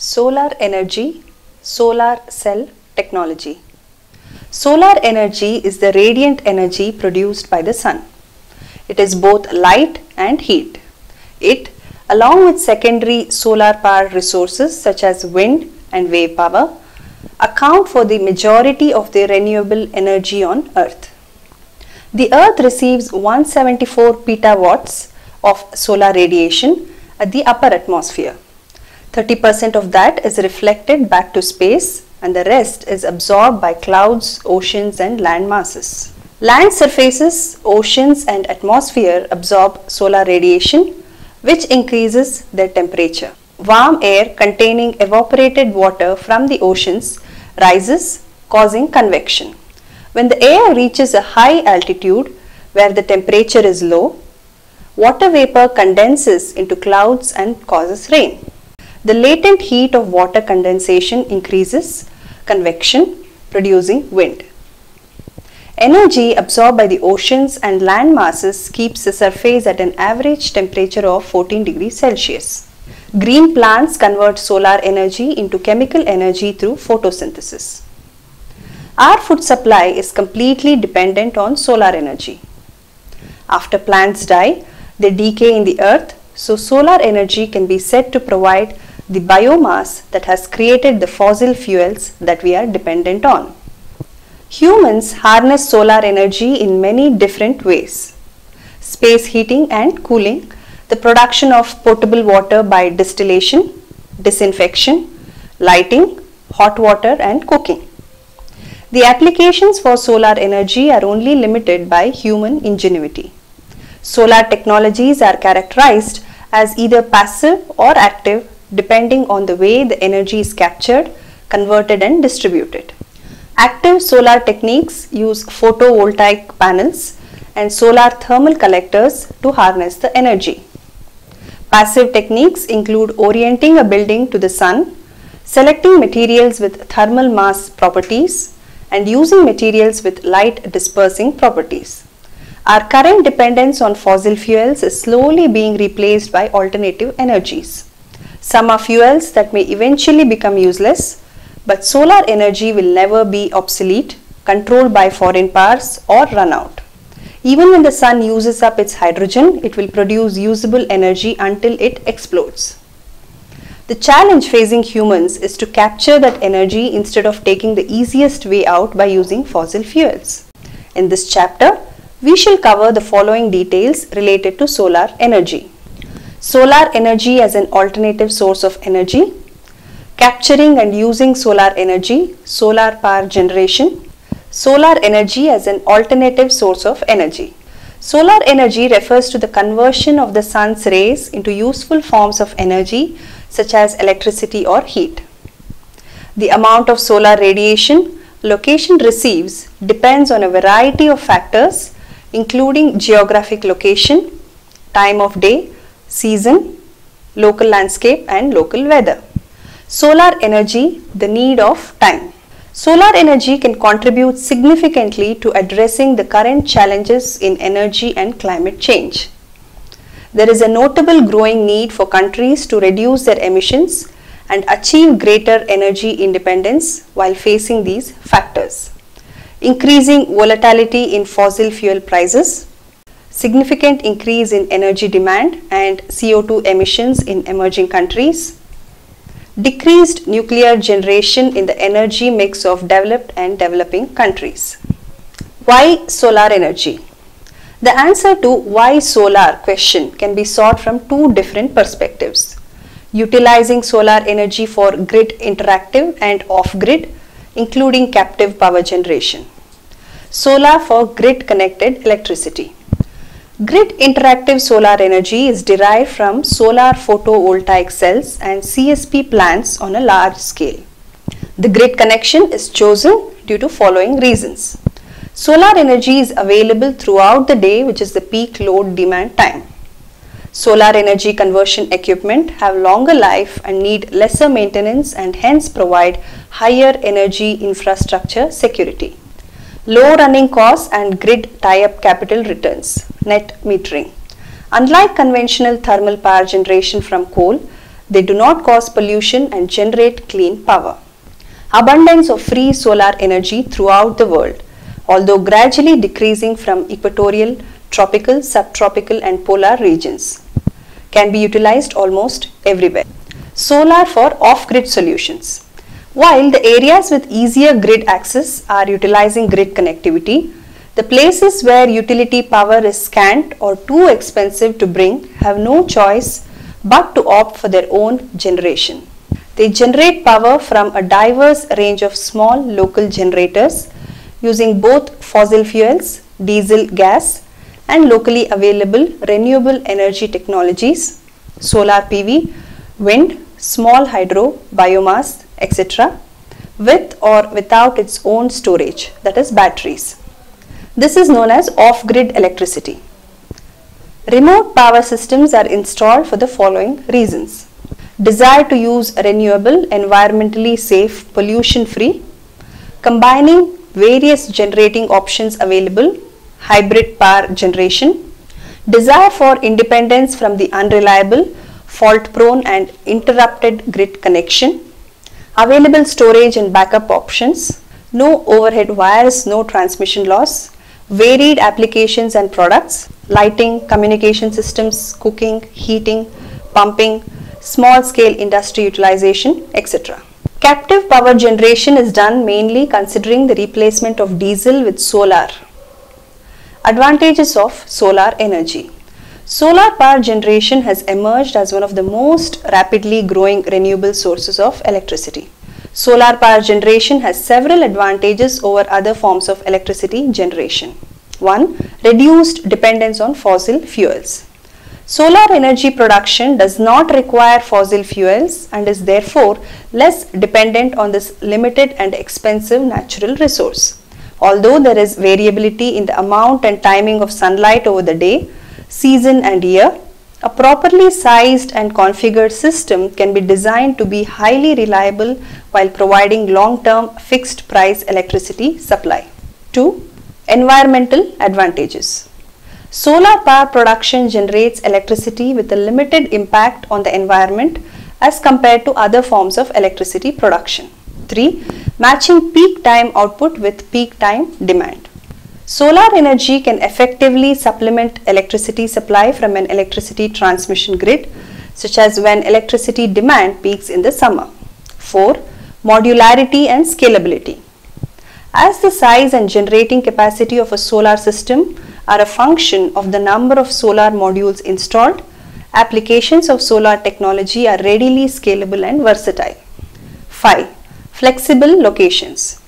Solar energy, solar cell technology. Solar energy is the radiant energy produced by the sun. It is both light and heat. It, along with secondary solar power resources such as wind and wave power, account for the majority of the renewable energy on Earth. The Earth receives 174 petawatts of solar radiation at the upper atmosphere. 30% of that is reflected back to space and the rest is absorbed by clouds, oceans and land masses. Land surfaces, oceans and atmosphere absorb solar radiation, which increases their temperature. Warm air containing evaporated water from the oceans rises, causing convection. When the air reaches a high altitude where the temperature is low, water vapor condenses into clouds and causes rain. The latent heat of water condensation increases convection, producing wind. Energy absorbed by the oceans and land masses keeps the surface at an average temperature of 14 degrees Celsius. Green plants convert solar energy into chemical energy through photosynthesis. Our food supply is completely dependent on solar energy. After plants die, they decay in the earth, so solar energy can be said to provide the biomass that has created the fossil fuels that we are dependent on. Humans harness solar energy in many different ways. Space heating and cooling, the production of potable water by distillation, disinfection, lighting, hot water and cooking. The applications for solar energy are only limited by human ingenuity. Solar technologies are characterized as either passive or active depending on the way the energy is captured, converted and distributed. Active solar techniques use photovoltaic panels and solar thermal collectors to harness the energy. Passive techniques include orienting a building to the sun, selecting materials with thermal mass properties, and using materials with light dispersing properties. Our current dependence on fossil fuels is slowly being replaced by alternative energies. Some are fuels that may eventually become useless, but solar energy will never be obsolete, controlled by foreign powers or run out. Even when the sun uses up its hydrogen, it will produce usable energy until it explodes. The challenge facing humans is to capture that energy instead of taking the easiest way out by using fossil fuels. In this chapter, we shall cover the following details related to solar energy. Solar energy as an alternative source of energy, capturing and using solar energy, solar power generation, solar energy as an alternative source of energy. Solar energy refers to the conversion of the sun's rays into useful forms of energy such as electricity or heat. The amount of solar radiation a location receives depends on a variety of factors including geographic location, time of day, season, local landscape and local weather. Solar energy, the need of time. Solar energy can contribute significantly to addressing the current challenges in energy and climate change. There is a notable growing need for countries to reduce their emissions and achieve greater energy independence while facing these factors. Increasing volatility in fossil fuel prices, significant increase in energy demand and CO2 emissions in emerging countries, decreased nuclear generation in the energy mix of developed and developing countries. Why solar energy? The answer to why solar question can be sought from two different perspectives. Utilizing solar energy for grid interactive and off-grid, including captive power generation. Solar for grid connected electricity. Grid interactive solar energy is derived from solar photovoltaic cells and CSP plants on a large scale. The grid connection is chosen due to following reasons. Solar energy is available throughout the day, which is the peak load demand time. Solar energy conversion equipment have longer life and need lesser maintenance and hence provide higher energy infrastructure security. Low running costs and grid tie-up capital returns. Net metering. Unlike conventional thermal power generation from coal, They do not cause pollution and generate clean power. Abundance of free solar energy throughout the world, although gradually decreasing from equatorial, tropical, subtropical and polar regions, can be utilized almost everywhere. Solar for off-grid solutions. While the areas with easier grid access are utilizing grid connectivity, the places where utility power is scant or too expensive to bring have no choice but to opt for their own generation. They generate power from a diverse range of small local generators using both fossil fuels, diesel, gas, and locally available renewable energy technologies, solar PV, wind, small hydro, biomass, etc., with or without its own storage, that is batteries. This is known as off-grid electricity. Remote power systems are installed for the following reasons. Desire to use renewable, environmentally safe, pollution-free, combining various generating options available, hybrid power generation, desire for independence from the unreliable, fault-prone and interrupted grid connection, available storage and backup options, no overhead wires, no transmission loss, varied applications and products, lighting, communication systems, cooking, heating, pumping, small-scale industry utilization, etc. Captive power generation is done mainly considering the replacement of diesel with solar. Advantages of solar energy. Solar power generation has emerged as one of the most rapidly growing renewable sources of electricity. Solar power generation has several advantages over other forms of electricity generation. 1. Reduced dependence on fossil fuels. Solar energy production does not require fossil fuels and is therefore less dependent on this limited and expensive natural resource. Although there is variability in the amount and timing of sunlight over the day, season and year, a properly sized and configured system can be designed to be highly reliable while providing long-term fixed price electricity supply. 2. Environmental advantages. Solar power production generates electricity with a limited impact on the environment as compared to other forms of electricity production. 3. Matching peak time output with peak time demand. Solar energy can effectively supplement electricity supply from an electricity transmission grid, such as when electricity demand peaks in the summer. 4. Modularity and scalability. As the size and generating capacity of a solar system are a function of the number of solar modules installed, applications of solar technology are readily scalable and versatile. 5. Flexible locations.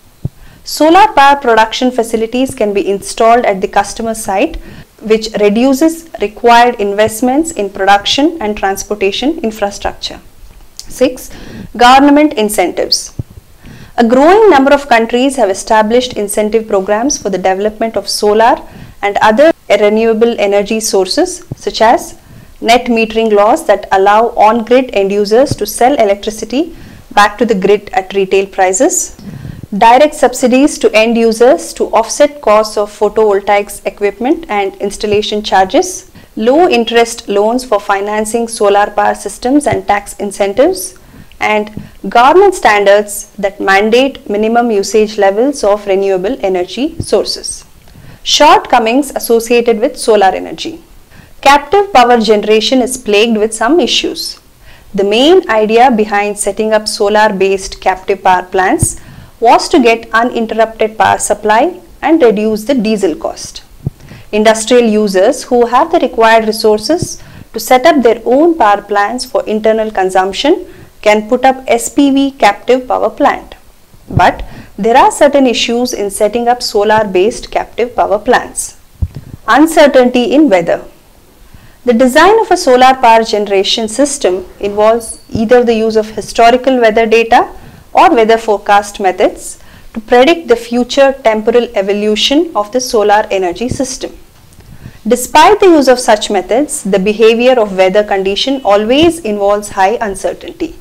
Solar power production facilities can be installed at the customer site, which reduces required investments in production and transportation infrastructure. 6. Government incentives. A growing number of countries have established incentive programs for the development of solar and other renewable energy sources, such as net metering laws that allow on-grid end users to sell electricity back to the grid at retail prices, direct subsidies to end users to offset costs of photovoltaic equipment and installation charges, low interest loans for financing solar power systems and tax incentives, and government standards that mandate minimum usage levels of renewable energy sources. Shortcomings associated with solar energy. Captive power generation is plagued with some issues. The main idea behind setting up solar-based captive power plants was to get uninterrupted power supply and reduce the diesel cost. Industrial users who have the required resources to set up their own power plants for internal consumption can put up SPV captive power plant. But there are certain issues in setting up solar-based captive power plants. Uncertainty in weather. The design of a solar power generation system involves either the use of historical weather data or weather forecast methods to predict the future temporal evolution of the solar energy system. Despite the use of such methods, the behavior of weather condition always involves high uncertainty.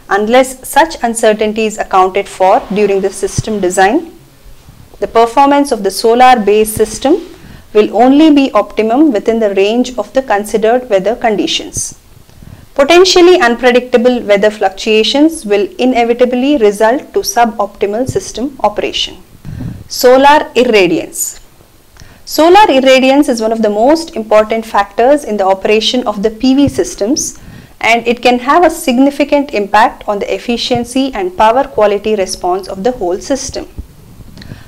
Unless such uncertainty is accounted for during the system design, the performance of the solar-based system will only be optimum within the range of the considered weather conditions. Potentially unpredictable weather fluctuations will inevitably result to suboptimal system operation. Solar irradiance. Solar irradiance is one of the most important factors in the operation of the PV systems, and it can have a significant impact on the efficiency and power quality response of the whole system.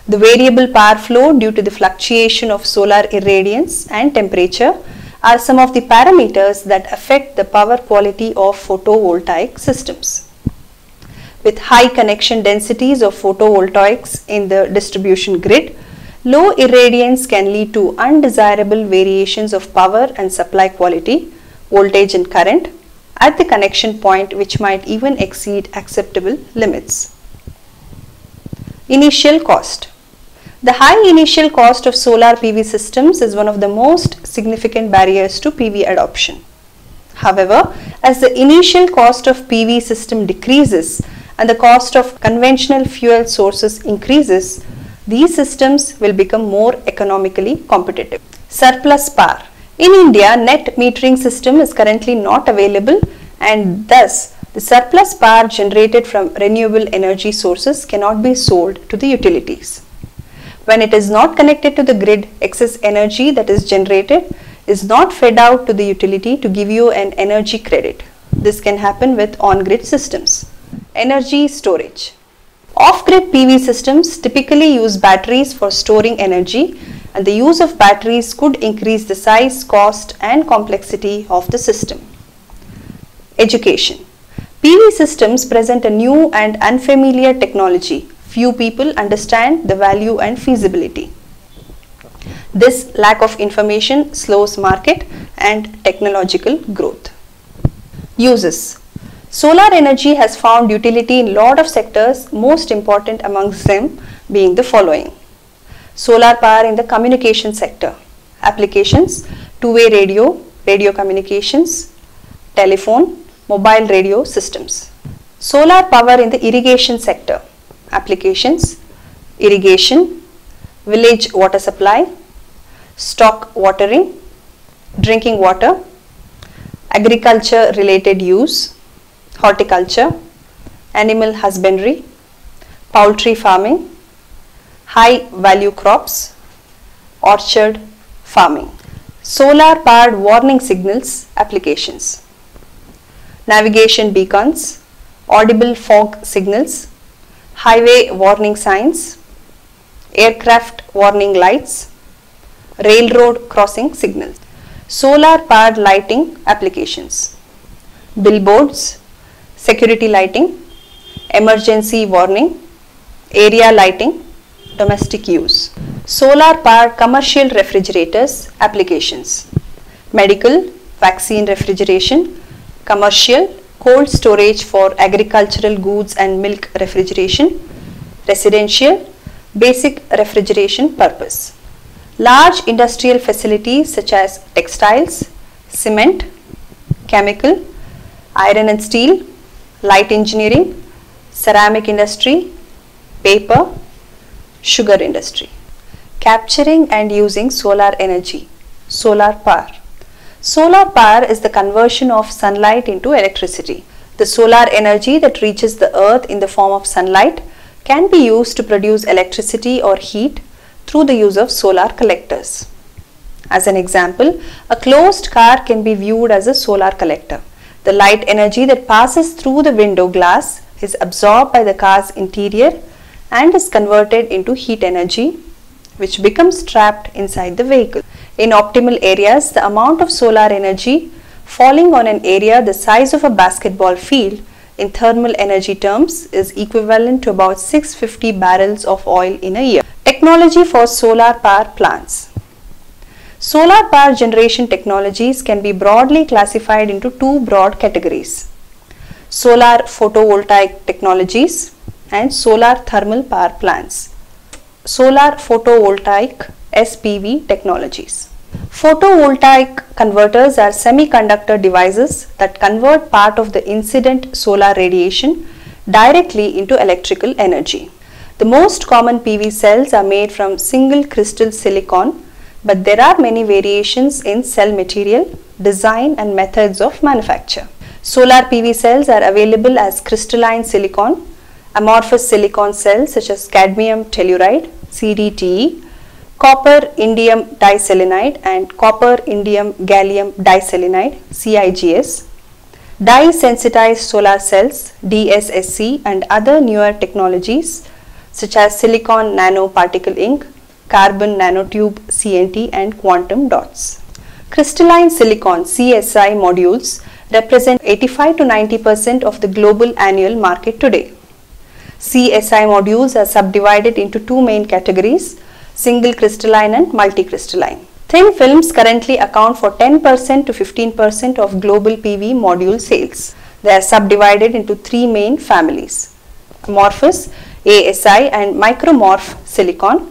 The variable power flow due to the fluctuation of solar irradiance and temperature are some of the parameters that affect the power quality of photovoltaic systems. With high connection densities of photovoltaics in the distribution grid, low irradiance can lead to undesirable variations of power and supply quality, voltage and current at the connection point, which might even exceed acceptable limits. Initial cost. The high initial cost of solar PV systems is one of the most significant barriers to PV adoption. However, as the initial cost of PV system decreases and the cost of conventional fuel sources increases, these systems will become more economically competitive. Surplus power. In India, net metering system is currently not available, and thus the surplus power generated from renewable energy sources cannot be sold to the utilities. When it is not connected to the grid, excess energy that is generated is not fed out to the utility to give you an energy credit. This can happen with on-grid systems. Energy storage. Off-grid PV systems typically use batteries for storing energy, and the use of batteries could increase the size, cost and complexity of the system. Education. PV systems present a new and unfamiliar technology. Few people understand the value and feasibility. This lack of information slows market and technological growth. Uses. Solar energy has found utility in lot of sectors, most important amongst them being the following. Solar power in the communication sector. Applications: two-way radio, radio communications, telephone, mobile radio systems. Solar power in the irrigation sector. Applications: irrigation, village water supply, stock watering, drinking water, agriculture related use, horticulture, animal husbandry, poultry farming, high value crops, orchard farming. Solar powered warning signals applications: navigation beacons, audible fog signals, highway warning signs, aircraft warning lights, railroad crossing signals. Solar powered lighting applications: billboards, security lighting, emergency warning, area lighting, domestic use. Solar powered commercial refrigerators applications: medical, vaccine refrigeration, commercial, cold storage for agricultural goods and milk refrigeration, residential, basic refrigeration purpose. Large industrial facilities such as textiles, cement, chemical, iron and steel, light engineering, ceramic industry, paper, sugar industry. Capturing and using solar energy. Solar power. Solar power is the conversion of sunlight into electricity. The solar energy that reaches the earth in the form of sunlight can be used to produce electricity or heat through the use of solar collectors. As an example, a closed car can be viewed as a solar collector. The light energy that passes through the window glass is absorbed by the car's interior and is converted into heat energy, which becomes trapped inside the vehicle. In optimal areas, the amount of solar energy falling on an area the size of a basketball field in thermal energy terms is equivalent to about 650 barrels of oil in a year. Technology for solar power plants. Solar power generation technologies can be broadly classified into two broad categories: solar photovoltaic technologies and solar thermal power plants. Solar photovoltaic (SPV) technologies. Photovoltaic converters are semiconductor devices that convert part of the incident solar radiation directly into electrical energy. The most common PV cells are made from single crystal silicon, but there are many variations in cell material, design and methods of manufacture. Solar PV cells are available as crystalline silicon, amorphous silicon cells such as cadmium telluride, CDTE, copper indium diselenide and copper indium gallium diselenide, CIGS, dye-sensitized solar cells, DSSC, and other newer technologies such as silicon nanoparticle ink, carbon nanotube CNT, and quantum dots. Crystalline silicon CSI modules represent 85 to 90% of the global annual market today. CSI modules are subdivided into two main categories: single crystalline and multicrystalline. Thin films currently account for 10% to 15% of global PV module sales. They are subdivided into three main families: amorphous, ASI, and micromorph silicon,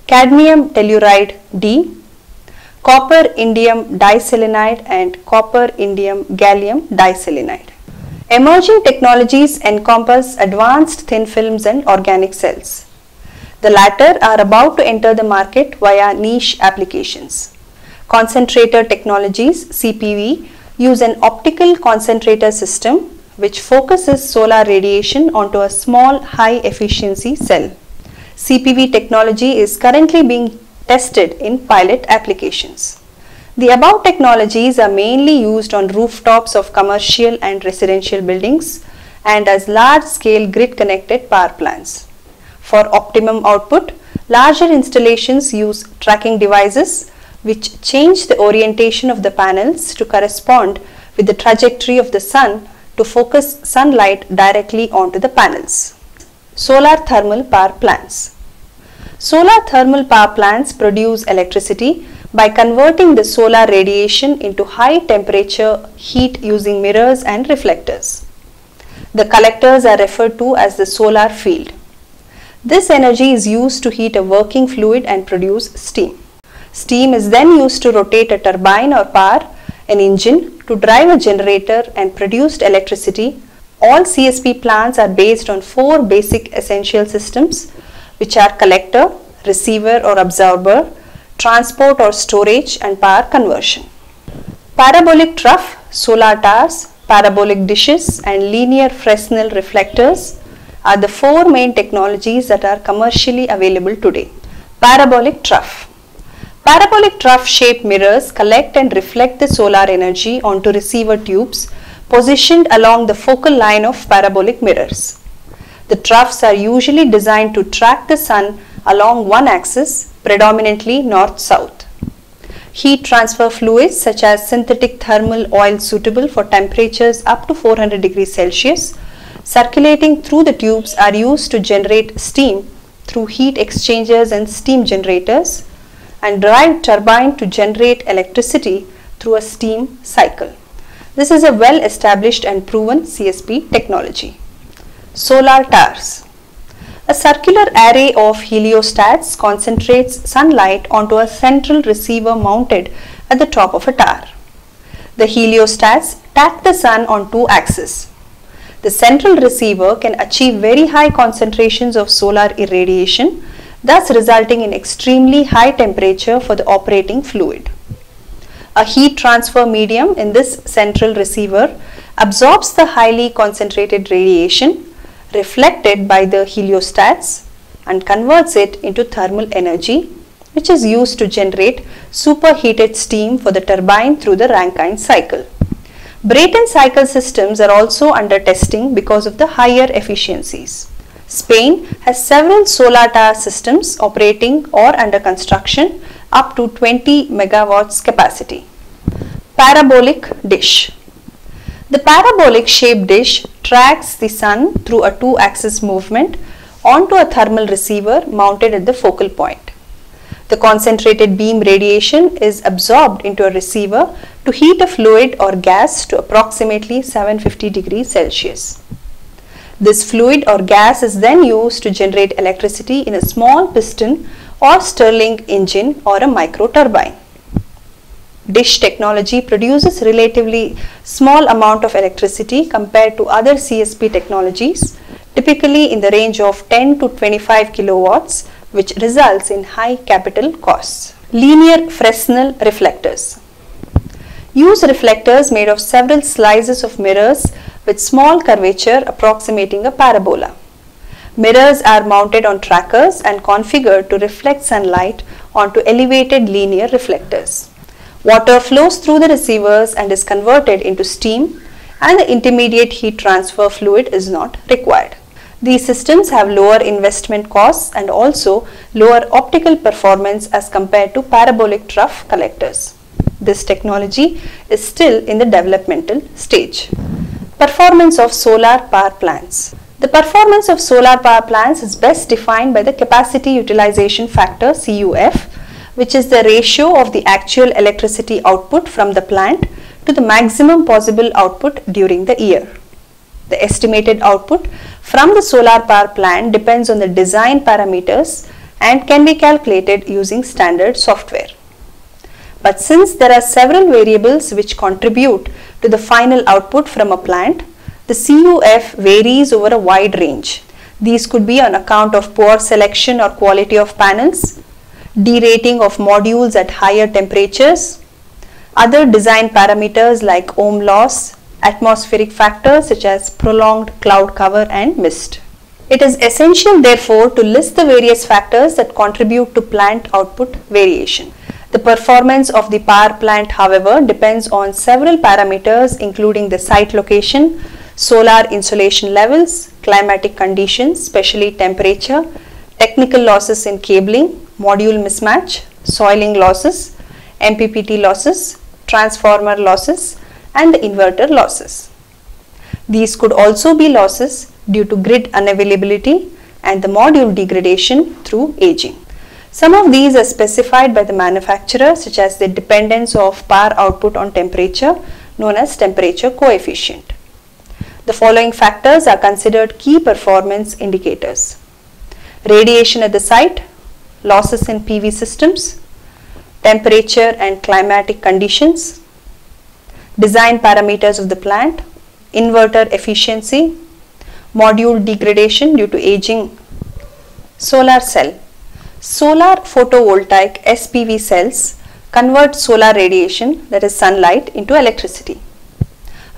cadmium telluride D, copper indium diselenide, and copper indium gallium diselenide. Emerging technologies encompass advanced thin films and organic cells. The latter are about to enter the market via niche applications. Concentrator technologies (CPV) use an optical concentrator system which focuses solar radiation onto a small high efficiency cell. CPV technology is currently being tested in pilot applications. The above technologies are mainly used on rooftops of commercial and residential buildings and as large-scale grid-connected power plants. For optimum output, larger installations use tracking devices which change the orientation of the panels to correspond with the trajectory of the sun to focus sunlight directly onto the panels. Solar thermal power plants. Solar thermal power plants produce electricity by converting the solar radiation into high temperature heat using mirrors and reflectors. The collectors are referred to as the solar field. This energy is used to heat a working fluid and produce steam. Steam is then used to rotate a turbine or power an engine to drive a generator and produced electricity. All CSP plants are based on four basic essential systems, which are collector, receiver or absorber, transport or storage, and power conversion. Parabolic trough, solar towers, parabolic dishes, and linear Fresnel reflectors are the four main technologies that are commercially available today. Parabolic trough. Parabolic trough shaped mirrors collect and reflect the solar energy onto receiver tubes positioned along the focal line of parabolic mirrors. The troughs are usually designed to track the sun along one axis, predominantly north-south. Heat transfer fluids such as synthetic thermal oil suitable for temperatures up to 400 degrees Celsius circulating through the tubes are used to generate steam through heat exchangers and steam generators and drive turbine to generate electricity through a steam cycle. This is a well-established and proven CSP technology. Solar towers. A circular array of heliostats concentrates sunlight onto a central receiver mounted at the top of a tower. The heliostats track the sun on two axes. The central receiver can achieve very high concentrations of solar irradiation, thus resulting in extremely high temperature for the operating fluid. A heat transfer medium in this central receiver absorbs the highly concentrated radiation reflected by the heliostats and converts it into thermal energy, which is used to generate superheated steam for the turbine through the Rankine cycle. Brayton cycle systems are also under testing because of the higher efficiencies. Spain has several solar tower systems operating or under construction up to 20 megawatts capacity. Parabolic dish. The parabolic shaped dish tracks the sun through a two-axis movement onto a thermal receiver mounted at the focal point. The concentrated beam radiation is absorbed into a receiver to heat a fluid or gas to approximately 750 degrees Celsius. This fluid or gas is then used to generate electricity in a small piston or Stirling engine or a micro turbine. Dish technology produces relatively small amount of electricity compared to other CSP technologies, typically in the range of 10 to 25 kilowatts, which results in high capital costs. Linear Fresnel reflectors. Use reflectors made of several slices of mirrors with small curvature approximating a parabola. Mirrors are mounted on trackers and configured to reflect sunlight onto elevated linear reflectors. Water flows through the receivers and is converted into steam, and the intermediate heat transfer fluid is not required. These systems have lower investment costs and also lower optical performance as compared to parabolic trough collectors. This technology is still in the developmental stage. Performance of solar power plants. The performance of solar power plants is best defined by the capacity utilization factor CUF, which is the ratio of the actual electricity output from the plant to the maximum possible output during the year. The estimated output from the solar power plant depends on the design parameters and can be calculated using standard software. But since there are several variables which contribute to the final output from a plant, the CUF varies over a wide range. These could be on account of poor selection or quality of panels, derating of modules at higher temperatures, other design parameters like ohm loss, atmospheric factors such as prolonged cloud cover and mist. It is essential therefore to list the various factors that contribute to plant output variation. The performance of the power plant, however, depends on several parameters including the site location, solar insolation levels, climatic conditions, especially temperature, technical losses in cabling, module mismatch, soiling losses, MPPT losses, transformer losses, and the inverter losses. These could also be losses due to grid unavailability and the module degradation through aging. Some of these are specified by the manufacturer, such as the dependence of power output on temperature, known as temperature coefficient. The following factors are considered key performance indicators: radiation at the site, losses in PV systems, temperature and climatic conditions, design parameters of the plant, inverter efficiency, module degradation due to aging. Solar cell. Solar photovoltaic SPV cells convert solar radiation, that is sunlight, into electricity.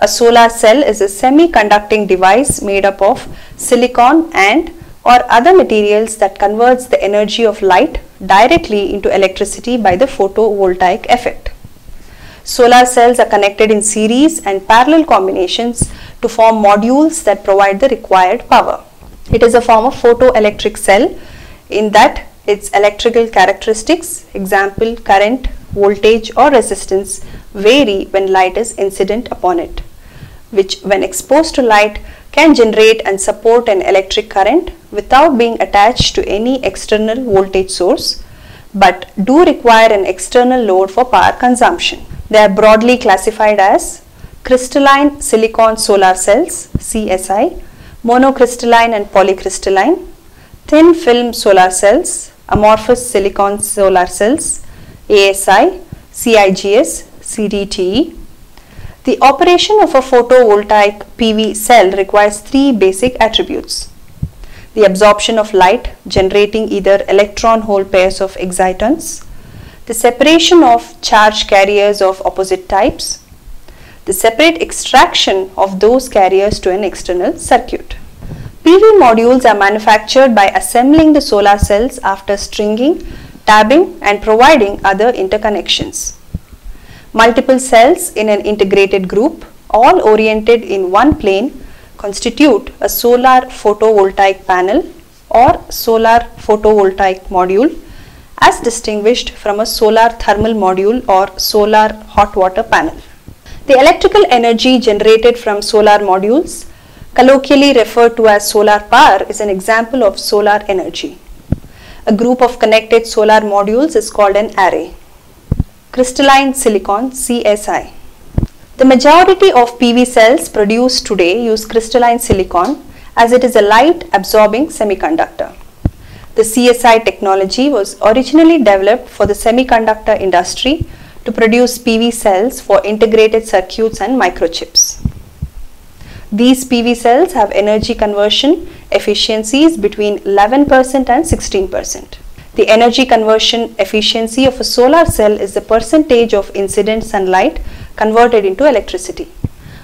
A solar cell is a semi-conducting device made up of silicon and or other materials that converts the energy of light directly into electricity by the photovoltaic effect. Solar cells are connected in series and parallel combinations to form modules that provide the required power. It is a form of photoelectric cell in that its electrical characteristics, example current, voltage or resistance, vary when light is incident upon it, which when exposed to light can generate and support an electric current without being attached to any external voltage source, but do require an external load for power consumption. They are broadly classified as crystalline silicon solar cells CSI, monocrystalline and polycrystalline, thin film solar cells, amorphous silicon solar cells ASI, CIGS, CDTE. The operation of a photovoltaic PV cell requires three basic attributes: the absorption of light generating either electron hole pairs of excitons, the separation of charge carriers of opposite types, the separate extraction of those carriers to an external circuit. PV modules are manufactured by assembling the solar cells after stringing, tabbing and providing other interconnections. Multiple cells in an integrated group, all oriented in one plane, constitute a solar photovoltaic panel or solar photovoltaic module, as distinguished from a solar thermal module or solar hot water panel. The electrical energy generated from solar modules, colloquially referred to as solar power, is an example of solar energy. A group of connected solar modules is called an array. Crystalline silicon CSI. The majority of PV cells produced today use crystalline silicon as it is a light absorbing semiconductor. The CSI technology was originally developed for the semiconductor industry to produce PV cells for integrated circuits and microchips. These PV cells have energy conversion efficiencies between 11% and 16%. The energy conversion efficiency of a solar cell is the percentage of incident sunlight converted into electricity.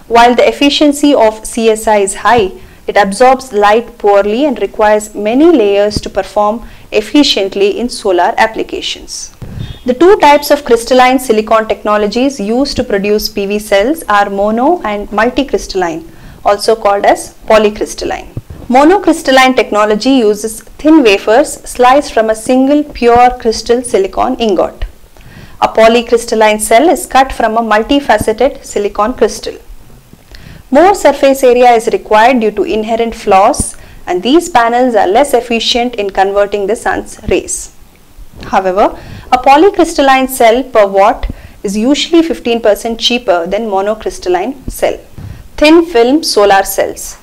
While the efficiency of CSI is high, it absorbs light poorly and requires many layers to perform efficiently in solar applications. The two types of crystalline silicon technologies used to produce PV cells are mono and multicrystalline, also called as polycrystalline. Monocrystalline technology uses thin wafers sliced from a single pure crystal silicon ingot. A polycrystalline cell is cut from a multifaceted silicon crystal. More surface area is required due to inherent flaws, and these panels are less efficient in converting the sun's rays. However, a polycrystalline cell per watt is usually 15% cheaper than monocrystalline cell. Thin film solar cells.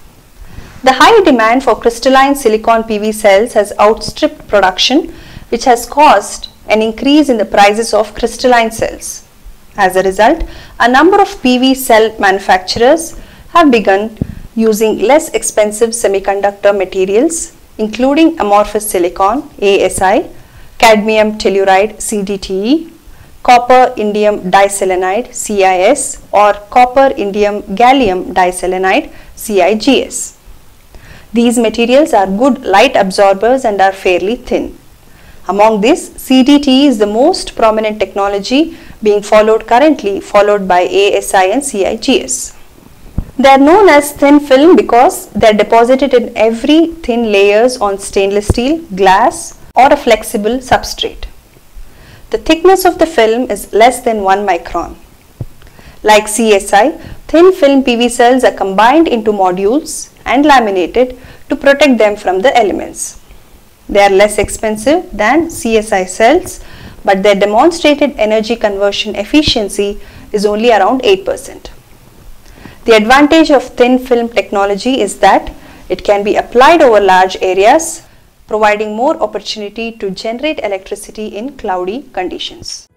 The high demand for crystalline silicon PV cells has outstripped production, which has caused an increase in the prices of crystalline cells. As a result, a number of PV cell manufacturers have begun using less expensive semiconductor materials, including amorphous silicon ASI, cadmium telluride CDTE, copper indium diselenide CIS, or copper indium gallium diselenide CIGS. These materials are good light absorbers and are fairly thin. Among this, CDTE is the most prominent technology being followed currently, followed by ASI and CIGS. They are known as thin film because they are deposited in every thin layers on stainless steel, glass, or a flexible substrate. The thickness of the film is less than 1 micron. Like CSI, thin film PV cells are combined into modules and laminated to protect them from the elements. They are less expensive than CSI cells, but their demonstrated energy conversion efficiency is only around 8%. The advantage of thin film technology is that it can be applied over large areas, providing more opportunity to generate electricity in cloudy conditions.